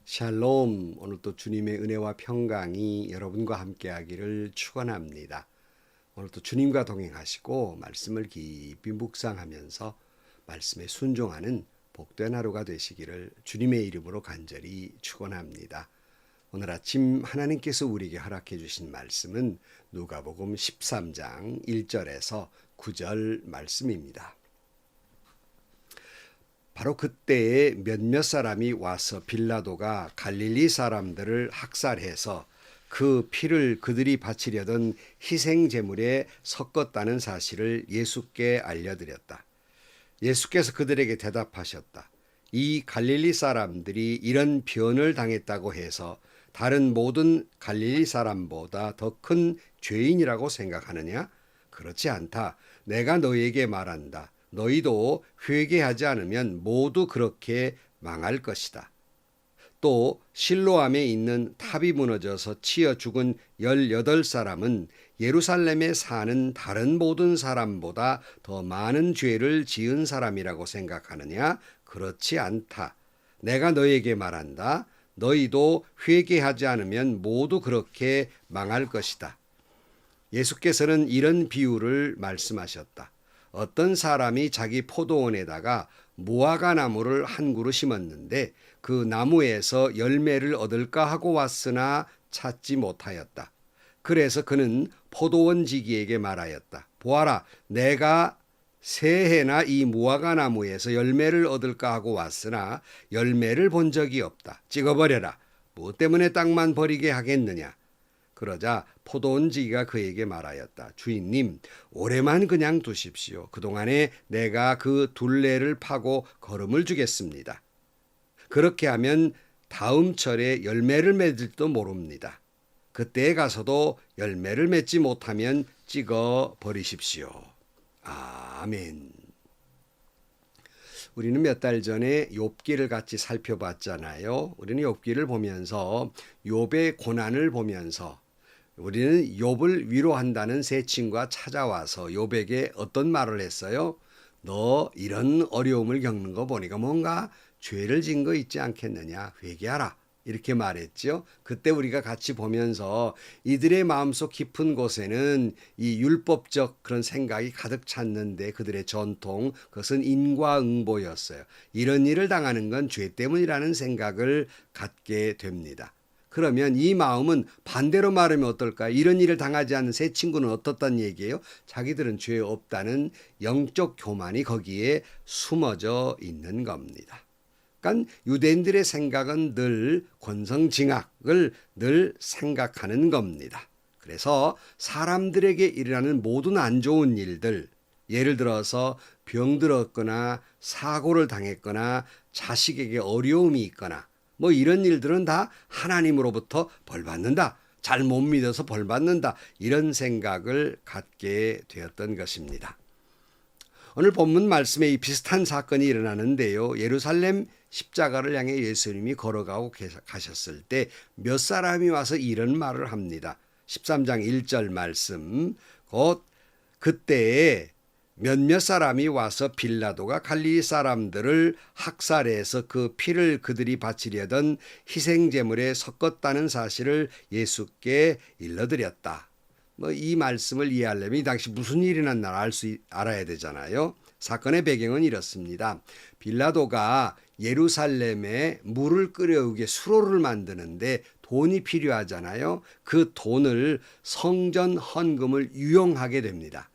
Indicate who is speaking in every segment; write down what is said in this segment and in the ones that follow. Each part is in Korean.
Speaker 1: 샬롬. 오늘 또 주님의 은혜와 평강이 여러분과 함께하기를 축원합니다. 오늘 또 주님과 동행하시고 말씀을 깊이 묵상하면서 말씀에 순종하는 복된 하루가 되시기를 주님의 이름으로 간절히 축원합니다. 오늘 아침 하나님께서 우리에게 허락해 주신 말씀은 누가복음 13장 1절에서 9절 말씀입니다. 바로 그때에 몇몇 사람이 와서 빌라도가 갈릴리 사람들을 학살해서 그 피를 그들이 바치려던 희생 제물에 섞었다는 사실을 예수께 알려드렸다. 예수께서 그들에게 대답하셨다. 이 갈릴리 사람들이 이런 변을 당했다고 해서 다른 모든 갈릴리 사람보다 더 큰 죄인이라고 생각하느냐? 그렇지 않다. 내가 너희에게 말한다. 너희도 회개하지 않으면 모두 그렇게 망할 것이다. 또 실로암에 있는 탑이 무너져서 치여 죽은 18사람은 예루살렘에 사는 다른 모든 사람보다 더 많은 죄를 지은 사람이라고 생각하느냐? 그렇지 않다. 내가 너희에게 말한다. 너희도 회개하지 않으면 모두 그렇게 망할 것이다. 예수께서는 이런 비유를 말씀하셨다. 어떤 사람이 자기 포도원에다가 무화과 나무를 한 그루 심었는데 그 나무에서 열매를 얻을까 하고 왔으나 찾지 못하였다. 그래서 그는 포도원지기에게 말하였다. 보아라, 내가 새해나 이 무화과 나무에서 열매를 얻을까 하고 왔으나 열매를 본 적이 없다. 찍어버려라. 무엇 때문에 땅만 버리게 하겠느냐? 그러자 포도원지기가 그에게 말하였다. 주인님, 올해만 그냥 두십시오. 그동안에 내가 그 둘레를 파고 거름을 주겠습니다. 그렇게 하면 다음 철에 열매를 맺을지도 모릅니다. 그때에 가서도 열매를 맺지 못하면 찍어 버리십시오. 아멘. 우리는 몇 달 전에 욥기를 같이 살펴봤잖아요. 우리는 욥기를 보면서 욥의 고난을 보면서 우리는 욥을 위로한다는 새 친구가 찾아와서 욥에게 어떤 말을 했어요? 너 이런 어려움을 겪는 거 보니까 뭔가 죄를 진 거 있지 않겠느냐? 회개하라. 이렇게 말했죠. 그때 우리가 같이 보면서 이들의 마음속 깊은 곳에는 이 율법적 그런 생각이 가득 찼는데 그들의 전통, 그것은 인과응보였어요. 이런 일을 당하는 건 죄 때문이라는 생각을 갖게 됩니다. 그러면 이 마음은 반대로 말하면 어떨까요? 이런 일을 당하지 않는 새 친구는 어떻다는 얘기예요? 자기들은 죄 없다는 영적 교만이 거기에 숨어져 있는 겁니다. 그러니까 유대인들의 생각은 늘 권성징악을 늘 생각하는 겁니다. 그래서 사람들에게 일어나는 모든 안 좋은 일들, 예를 들어서 병들었거나 사고를 당했거나 자식에게 어려움이 있거나 뭐 이런 일들은 다 하나님으로부터 벌 받는다. 잘 못 믿어서 벌 받는다. 이런 생각을 갖게 되었던 것입니다. 오늘 본문 말씀에 이 비슷한 사건이 일어나는데요. 예루살렘 십자가를 향해 예수님이 걸어가고 가셨을 때 몇 사람이 와서 이런 말을 합니다. 13장 1절 말씀. 곧 그때에 몇몇 사람이 와서 빌라도가 갈릴리 사람들을 학살해서 그 피를 그들이 바치려던 희생제물에 섞었다는 사실을 예수께 일러드렸다. 이 말씀을 이해하려면 이 당시 무슨 일이 났나 알아야 되잖아요. 사건의 배경은 이렇습니다. 빌라도가 예루살렘에 물을 끓여오게 수로를 만드는데 돈이 필요하잖아요. 그 돈을 성전 헌금을 유용하게 됩니다.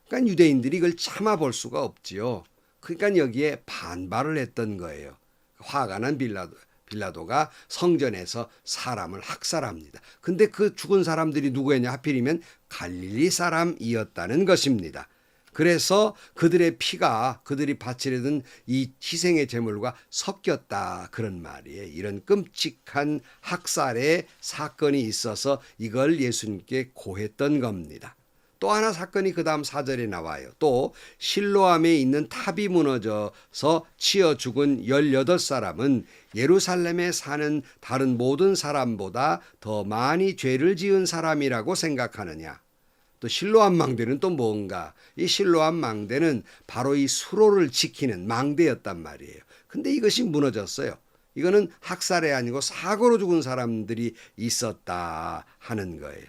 Speaker 1: 그러니까 유대인들이 이걸 참아볼 수가 없지요. 그러니까 여기에 반발을 했던 거예요. 화가 난 빌라도가 성전에서 사람을 학살합니다. 근데 그 죽은 사람들이 누구였냐? 하필이면 갈릴리 사람이었다는 것입니다. 그래서 그들의 피가 그들이 바치려던 이 희생의 제물과 섞였다. 그런 말이에요. 이런 끔찍한 학살의 사건이 있어서 이걸 예수님께 고했던 겁니다. 또 하나 사건이 그 다음 4절에 나와요. 또 실로암에 있는 탑이 무너져서 치여 죽은 18사람은 예루살렘에 사는 다른 모든 사람보다 더 많이 죄를 지은 사람이라고 생각하느냐. 또 실로암 망대는 또 뭔가? 이 실로암 망대는 바로 이 수로를 지키는 망대였단 말이에요. 근데 이것이 무너졌어요. 이거는 학살이 아니고 사고로 죽은 사람들이 있었다 하는 거예요.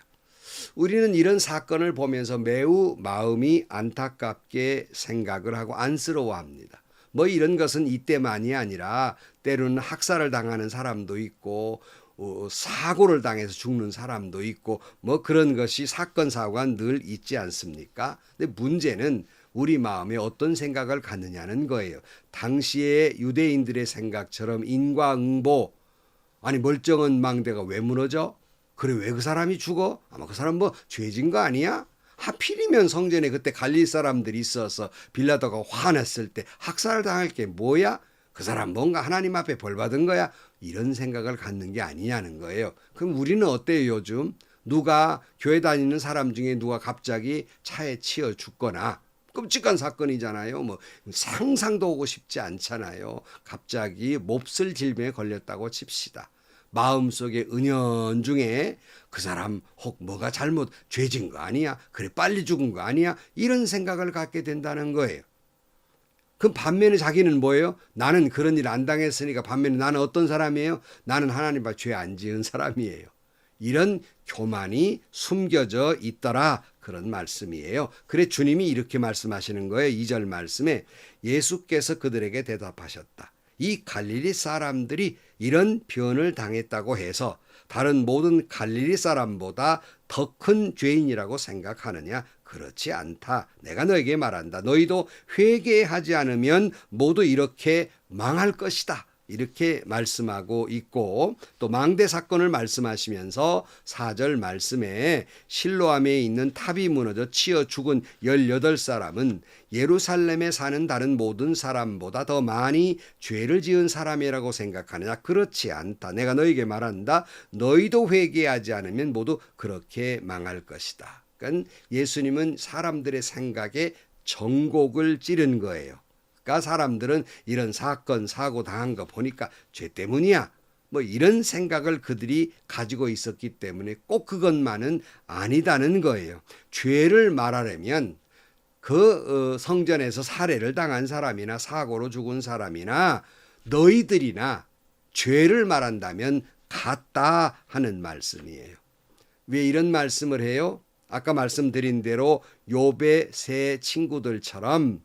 Speaker 1: 우리는 이런 사건을 보면서 매우 마음이 안타깝게 생각을 하고 안쓰러워합니다. 뭐 이런 것은 이때만이 아니라 때로는 학살을 당하는 사람도 있고 사고를 당해서 죽는 사람도 있고 뭐 그런 것이 사건 사고가 늘 있지 않습니까? 근데 문제는 우리 마음에 어떤 생각을 갖느냐는 거예요. 당시의 유대인들의 생각처럼 인과응보, 아니 멀쩡한 망대가 왜 무너져? 그래 왜 그 사람이 죽어? 아마 그 사람 뭐 죄진 거 아니야? 하필이면 성전에 그때 갈릴 사람들이 있어서 빌라도가 화냈을 때 학살을 당할 게 뭐야? 그 사람 뭔가 하나님 앞에 벌 받은 거야? 이런 생각을 갖는 게 아니냐는 거예요. 그럼 우리는 어때요 요즘? 누가 교회 다니는 사람 중에 누가 갑자기 차에 치여 죽거나 끔찍한 사건이잖아요. 뭐 상상도 오고 싶지 않잖아요. 갑자기 몹쓸 질병에 걸렸다고 칩시다. 마음속에 은연중에 그 사람 혹 뭐가 잘못 죄진 거 아니야? 그래 빨리 죽은 거 아니야? 이런 생각을 갖게 된다는 거예요. 그 반면에 자기는 뭐예요? 나는 그런 일 안 당했으니까 반면에 나는 어떤 사람이에요? 나는 하나님 앞에 죄 안 지은 사람이에요. 이런 교만이 숨겨져 있더라 그런 말씀이에요. 그래 주님이 이렇게 말씀하시는 거예요. 2절 말씀에 예수께서 그들에게 대답하셨다. 이 갈릴리 사람들이 이런 변을 당했다고 해서 다른 모든 갈릴리 사람보다 더 큰 죄인이라고 생각하느냐? 그렇지 않다. 내가 너에게 말한다. 너희도 회개하지 않으면 모두 이렇게 망할 것이다. 이렇게 말씀하고 있고 또 망대 사건을 말씀하시면서 4절 말씀에 실로암에 있는 탑이 무너져 치여 죽은 18사람은 예루살렘에 사는 다른 모든 사람보다 더 많이 죄를 지은 사람이라고 생각하느냐? 그렇지 않다. 내가 너에게 말한다. 너희도 회개하지 않으면 모두 그렇게 망할 것이다. 그러니까 예수님은 사람들의 생각에 정곡을 찌른 거예요. 그러니까 사람들은 이런 사건 사고 당한 거 보니까 죄 때문이야. 뭐 이런 생각을 그들이 가지고 있었기 때문에 꼭 그것만은 아니다는 거예요. 죄를 말하려면 그 성전에서 살해를 당한 사람이나 사고로 죽은 사람이나 너희들이나 죄를 말한다면 같다 하는 말씀이에요. 왜 이런 말씀을 해요? 아까 말씀드린 대로 욥의 세 친구들처럼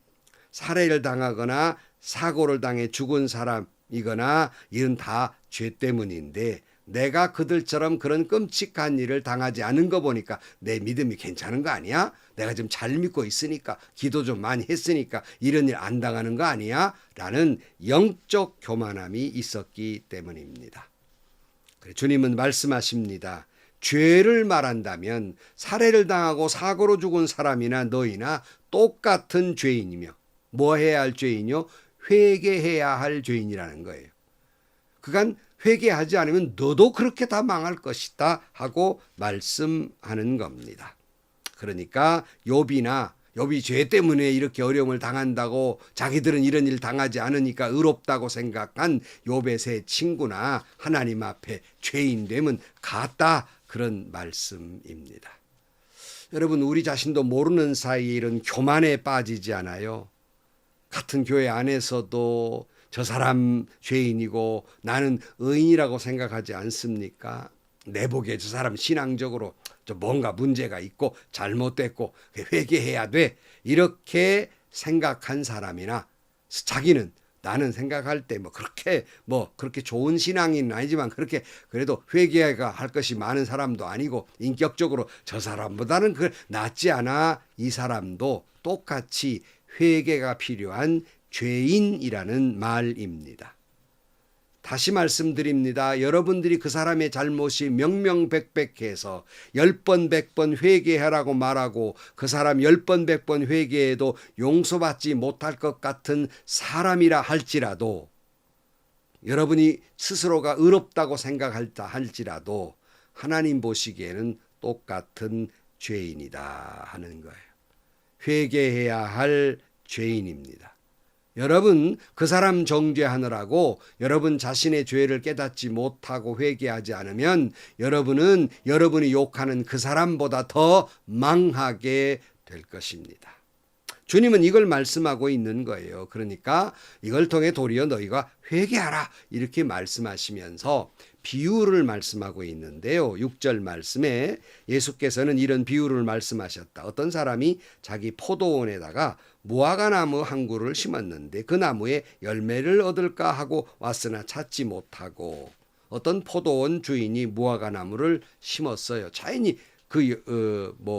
Speaker 1: 살해를 당하거나 사고를 당해 죽은 사람이거나 이런 다 죄 때문인데 내가 그들처럼 그런 끔찍한 일을 당하지 않은 거 보니까 내 믿음이 괜찮은 거 아니야? 내가 좀 잘 믿고 있으니까 기도 좀 많이 했으니까 이런 일 안 당하는 거 아니야? 라는 영적 교만함이 있었기 때문입니다. 주님은 말씀하십니다. 죄를 말한다면 살해를 당하고 사고로 죽은 사람이나 너희나 똑같은 죄인이며 뭐 해야 할 죄인이요? 회개해야 할 죄인이라는 거예요. 그간 회개하지 않으면 너도 그렇게 다 망할 것이다 하고 말씀하는 겁니다. 그러니까 욥이 죄 때문에 이렇게 어려움을 당한다고 자기들은 이런 일 당하지 않으니까 의롭다고 생각한 욥의 세 친구나 하나님 앞에 죄인됨은 같다 그런 말씀입니다. 여러분 우리 자신도 모르는 사이에 이런 교만에 빠지지 않아요? 같은 교회 안에서도 저 사람 죄인이고 나는 의인이라고 생각하지 않습니까? 내 보기에 저 사람 신앙적으로 뭔가 문제가 있고 잘못됐고 회개해야 돼 이렇게 생각한 사람이나 자기는 나는 생각할 때 그렇게 좋은 신앙인은 아니지만 그렇게 그래도 회개가 할 것이 많은 사람도 아니고 인격적으로 저 사람보다는 낫지 않아 이 사람도 똑같이 회개가 필요한 죄인이라는 말입니다. 다시 말씀드립니다. 여러분들이 그 사람의 잘못이 명명백백해서 10번 100번 회개하라고 말하고 그 사람 10번 100번 회개해도 용서받지 못할 것 같은 사람이라 할지라도 여러분이 스스로가 의롭다고 생각할다 할지라도 하나님 보시기에는 똑같은 죄인이다 하는 거예요. 회개해야 할 죄인입니다. 여러분 그 사람 정죄하느라고 여러분 자신의 죄를 깨닫지 못하고 회개하지 않으면 여러분은 여러분이 욕하는 그 사람보다 더 망하게 될 것입니다. 주님은 이걸 말씀하고 있는 거예요. 그러니까 이걸 통해 도리어 너희가 회개하라 이렇게 말씀하시면서 비유를 말씀하고 있는데요. 6절 말씀에 예수께서는 이런 비유를 말씀하셨다. 어떤 사람이 자기 포도원에다가 무화과나무 한 그루를 심었는데 그 나무에 열매를 얻을까 하고 왔으나 찾지 못하고, 어떤 포도원 주인이 무화과나무를 심었어요. 자연히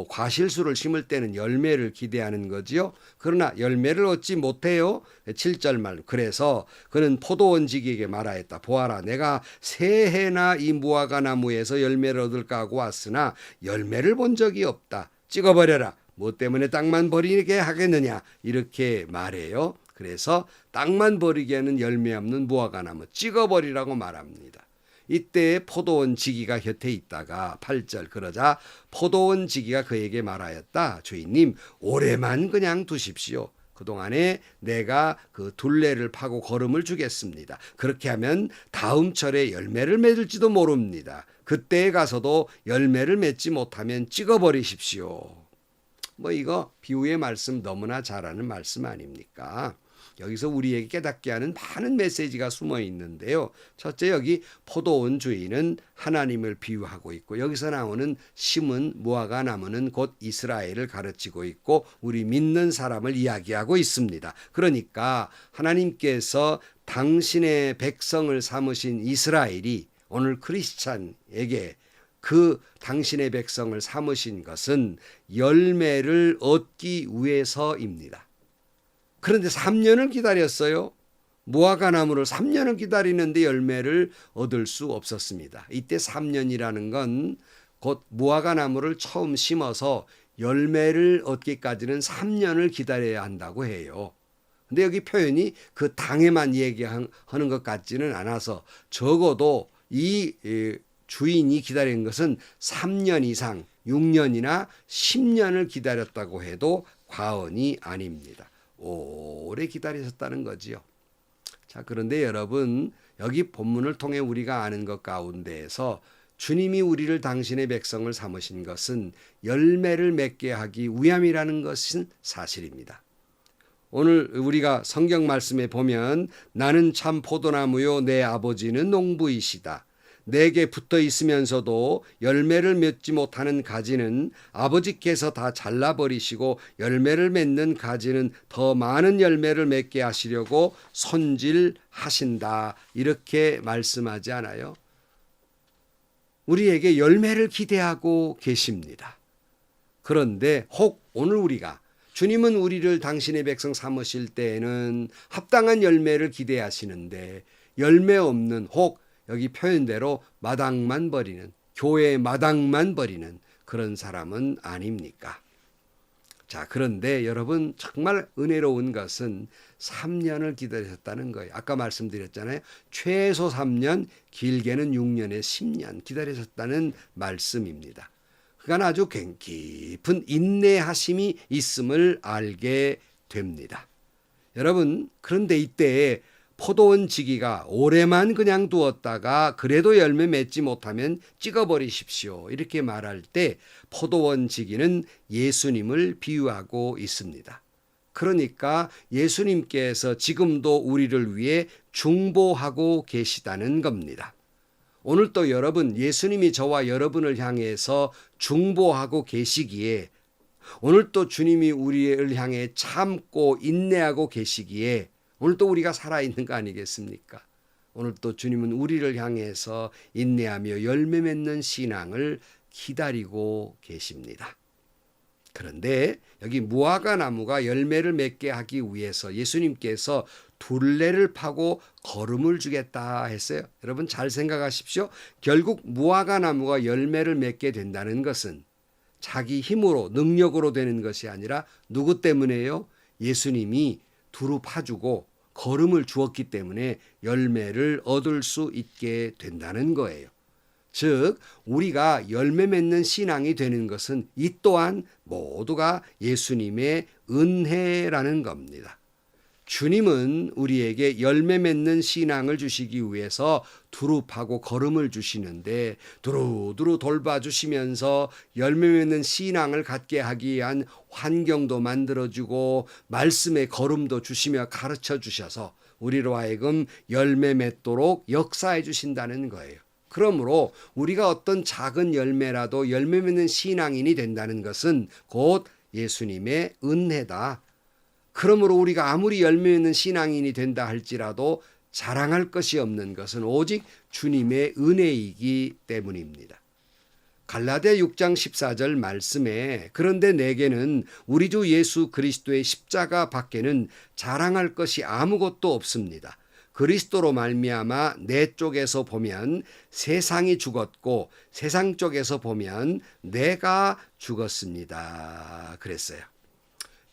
Speaker 1: 과실수를 심을 때는 열매를 기대하는 거지요. 그러나 열매를 얻지 못해요. 7절 말. 그래서 그는 포도원지기에게 말하였다. 보아라, 내가 새해나 이 무화과나무에서 열매를 얻을까 하고 왔으나 열매를 본 적이 없다. 찍어버려라. 뭐 때문에 땅만 버리게 하겠느냐. 이렇게 말해요. 그래서 땅만 버리기에는 열매 없는 무화과나무 찍어버리라고 말합니다. 이때 포도원 지기가 곁에 있다가 8절 그러자 포도원 지기가 그에게 말하였다. 주인님, 올해만 그냥 두십시오. 그동안에 내가 그 둘레를 파고 거름을 주겠습니다. 그렇게 하면 다음 철에 열매를 맺을지도 모릅니다. 그때에 가서도 열매를 맺지 못하면 찍어버리십시오. 이거 비유의 말씀 너무나 잘하는 말씀 아닙니까? 여기서 우리에게 깨닫게 하는 많은 메시지가 숨어 있는데요. 첫째, 여기 포도원 주인은 하나님을 비유하고 있고, 여기서 나오는 심은 무화과 나무는 곧 이스라엘을 가르치고 있고 우리 믿는 사람을 이야기하고 있습니다. 그러니까 하나님께서 당신의 백성을 삼으신 이스라엘이 오늘 크리스찬에게 그 당신의 백성을 삼으신 것은 열매를 얻기 위해서입니다. 그런데 3년을 기다렸어요. 무화과 나무를 3년을 기다리는데 열매를 얻을 수 없었습니다. 이때 3년이라는 건 곧 무화과 나무를 처음 심어서 열매를 얻기까지는 3년을 기다려야 한다고 해요. 근데 여기 표현이 그 당에만 얘기하는 것 같지는 않아서 적어도 이 주인이 기다린 것은 3년 이상, 6년이나 10년을 기다렸다고 해도 과언이 아닙니다. 오래 기다리셨다는 거지요. 자, 그런데 여러분, 여기 본문을 통해 우리가 아는 것 가운데에서 주님이 우리를 당신의 백성을 삼으신 것은 열매를 맺게 하기 위함이라는 것은 사실입니다. 오늘 우리가 성경 말씀에 보면 나는 참 포도나무요 내 아버지는 농부이시다. 내게 붙어 있으면서도 열매를 맺지 못하는 가지는 아버지께서 다 잘라버리시고 열매를 맺는 가지는 더 많은 열매를 맺게 하시려고 손질하신다. 이렇게 말씀하지 않아요? 우리에게 열매를 기대하고 계십니다. 그런데 혹 오늘 우리가 주님은 우리를 당신의 백성 삼으실 때에는 합당한 열매를 기대하시는데 열매 없는, 혹 여기 표현대로 마당만 버리는, 교회 마당만 버리는 그런 사람은 아닙니까? 자, 그런데 여러분, 정말 은혜로운 것은 3년을 기다리셨다는 거예요. 아까 말씀드렸잖아요. 최소 3년, 길게는 6년에 10년 기다리셨다는 말씀입니다. 그러니까 아주 깊은 인내하심이 있음을 알게 됩니다. 여러분, 그런데 이때 포도원 지기가 올해만 그냥 두었다가 그래도 열매 맺지 못하면 찍어버리십시오. 이렇게 말할 때 포도원 지기는 예수님을 비유하고 있습니다. 그러니까 예수님께서 지금도 우리를 위해 중보하고 계시다는 겁니다. 오늘 또 여러분, 예수님이 저와 여러분을 향해서 중보하고 계시기에, 오늘 또 주님이 우리를 향해 참고 인내하고 계시기에 오늘 또 우리가 살아있는 거 아니겠습니까? 오늘 또 주님은 우리를 향해서 인내하며 열매 맺는 신앙을 기다리고 계십니다. 그런데 여기 무화과 나무가 열매를 맺게 하기 위해서 예수님께서 둘레를 파고 거름을 주겠다 했어요. 여러분 잘 생각하십시오. 결국 무화과 나무가 열매를 맺게 된다는 것은 자기 힘으로, 능력으로 되는 것이 아니라 누구 때문에요? 예수님이 두루 파주고 거름을 주었기 때문에 열매를 얻을 수 있게 된다는 거예요. 즉 우리가 열매 맺는 신앙이 되는 것은 이 또한 모두가 예수님의 은혜라는 겁니다. 주님은 우리에게 열매 맺는 신앙을 주시기 위해서 두루 파고 걸음을 주시는데 두루두루 돌봐주시면서 열매 맺는 신앙을 갖게 하기 위한 환경도 만들어주고 말씀의 걸음도 주시며 가르쳐 주셔서 우리로 하여금 열매 맺도록 역사해 주신다는 거예요. 그러므로 우리가 어떤 작은 열매라도 열매 맺는 신앙인이 된다는 것은 곧 예수님의 은혜다. 그러므로 우리가 아무리 열매 있는 신앙인이 된다 할지라도 자랑할 것이 없는 것은 오직 주님의 은혜이기 때문입니다. 갈라디아 6장 14절 말씀에 그런데 내게는 우리 주 예수 그리스도의 십자가 밖에는 자랑할 것이 아무것도 없습니다. 그리스도로 말미암아 내 쪽에서 보면 세상이 죽었고 세상 쪽에서 보면 내가 죽었습니다. 그랬어요.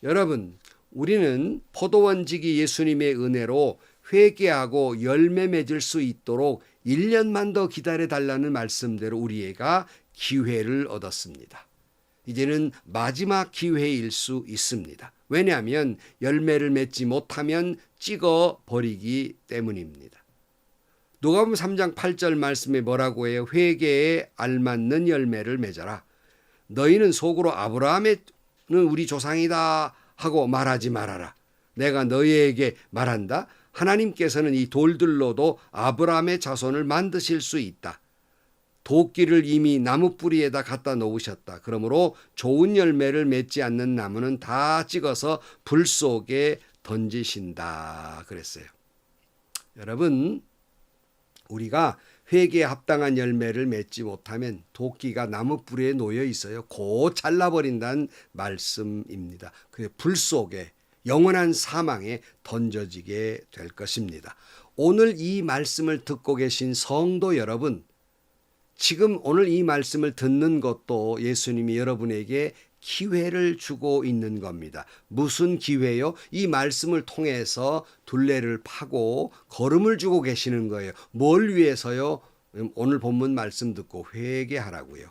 Speaker 1: 여러분, 우리는 포도원지기 예수님의 은혜로 회개하고 열매 맺을 수 있도록 1년만 더 기다려 달라는 말씀대로 우리가 기회를 얻었습니다. 이제는 마지막 기회일 수 있습니다. 왜냐하면 열매를 맺지 못하면 찍어 버리기 때문입니다. 누가복음 3장 8절 말씀에 뭐라고 해요? 회개에 알맞는 열매를 맺어라. 너희는 속으로 아브라함은 우리 조상이다 하고 말하지 말아라. 내가 너희에게 말한다. 하나님께서는 이 돌들로도 아브라함의 자손을 만드실 수 있다. 도끼를 이미 나무 뿌리에다 갖다 놓으셨다. 그러므로 좋은 열매를 맺지 않는 나무는 다 찍어서 불 속에 던지신다. 그랬어요. 여러분, 우리가 회개에 합당한 열매를 맺지 못하면 도끼가 나무 뿌리에 놓여 있어요. 곧 잘라버린다는 말씀입니다. 그 불 속에 영원한 사망에 던져지게 될 것입니다. 오늘 이 말씀을 듣고 계신 성도 여러분, 지금 오늘 이 말씀을 듣는 것도 예수님이 여러분에게 기회를 주고 있는 겁니다. 무슨 기회요? 이 말씀을 통해서 둘레를 파고 걸음을 주고 계시는 거예요. 뭘 위해서요? 오늘 본문 말씀 듣고 회개하라고요.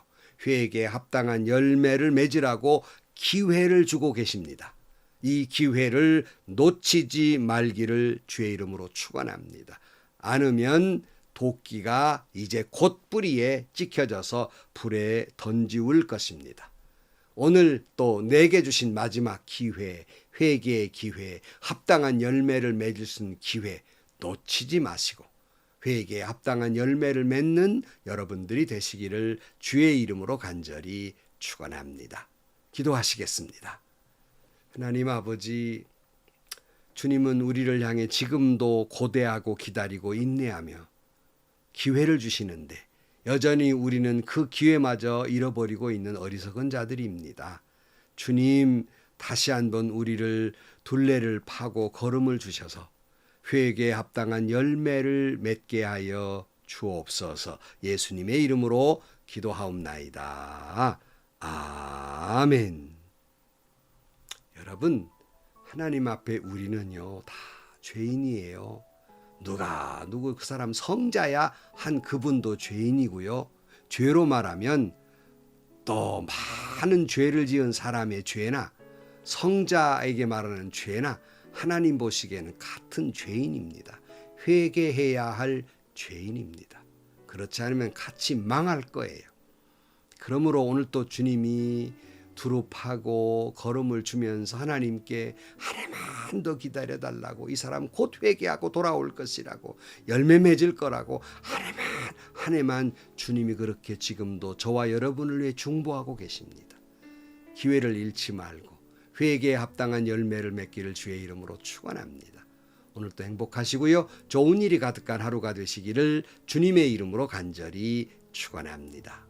Speaker 1: 회개에 합당한 열매를 맺으라고 기회를 주고 계십니다. 이 기회를 놓치지 말기를 주의 이름으로 축원합니다. 않으면 도끼가 이제 곧 뿌리에 찍혀져서 불에 던지울 것입니다. 오늘 또 내게 주신 마지막 기회, 회개의 기회, 합당한 열매를 맺을 수 있는 기회 놓치지 마시고 회개에 합당한 열매를 맺는 여러분들이 되시기를 주의 이름으로 간절히 축원합니다. 기도하시겠습니다. 하나님 아버지, 주님은 우리를 향해 지금도 고대하고 기다리고 인내하며 기회를 주시는데 여전히 우리는 그 기회마저 잃어버리고 있는 어리석은 자들입니다. 주님, 다시 한번 우리를 둘레를 파고 걸음을 주셔서 회개에 합당한 열매를 맺게 하여 주옵소서. 예수님의 이름으로 기도하옵나이다. 아멘. 여러분, 하나님 앞에 우리는요 다 죄인이에요. 누구 그 사람 성자야 한 그분도 죄인이고요. 죄로 말하면 또 많은 죄를 지은 사람의 죄나 성자에게 말하는 죄나 하나님 보시기에는 같은 죄인입니다. 회개해야 할 죄인입니다. 그렇지 않으면 같이 망할 거예요. 그러므로 오늘 또 주님이 두루 파고 걸음을 주면서 하나님께 한 해만 더 기다려달라고, 이 사람 곧 회개하고 돌아올 것이라고, 열매 맺을 거라고 한 해만 주님이 그렇게 지금도 저와 여러분을 위해 중보하고 계십니다. 기회를 잃지 말고 회개에 합당한 열매를 맺기를 주의 이름으로 축원합니다. 오늘도 행복하시고요. 좋은 일이 가득한 하루가 되시기를 주님의 이름으로 간절히 축원합니다.